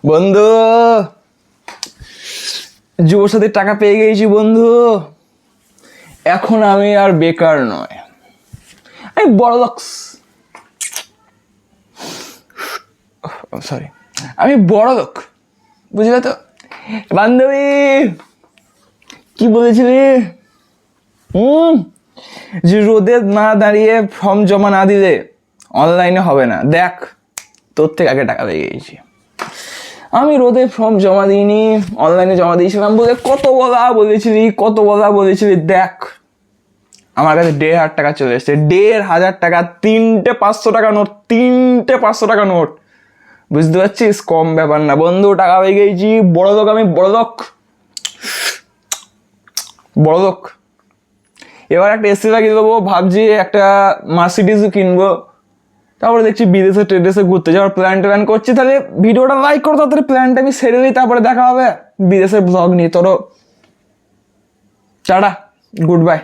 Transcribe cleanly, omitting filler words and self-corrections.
বন্ধু, যুবসাথীর টাকা পেয়ে গেছি বন্ধু। এখন আমি আর বেকার নয়, আমি বড়লোক। সরি, আমি বড়লোক, বুঝলে তো? বান্ধবী কি বলেছিলি? যে রোদে না দাঁড়িয়ে ফর্ম জমা না দিলে অনলাইনে হবে না। দেখ, তোর থেকে আগে টাকা পেয়ে গেছি। আমি রোদে ফর্ম জমা দিইনি, অনলাইনে জমা দিয়েছিলাম বলে কত বলা বলেছিলি। দেখ, আমার কাছে 1,500 টাকা চলে এসছে। 1,500 টাকা, 3টে 500 টাকা নোট, 3টে 500 টাকা নোট। বুঝতে পারছিস? কম ব্যাপার না বন্ধু, টাকা পেয়ে গেছি। বড়লোক আমি, বড়লোক। এবার একটা এসি লাগিয়ে দেবো, ভাবছি একটা মার্সিডিজও কিনবো। তারপরে দেখছি বিদেশে ট্রেডেসে ঘুরতে যাওয়ার প্ল্যান করছি। তাহলে ভিডিওটা লাইক করো, তাড়াতাড়ি প্ল্যানটা আমি সেরে দিই, তারপরে দেখা হবে বিদেশের ব্লগ নিয়ে। তোরও টাটা, গুড বাই।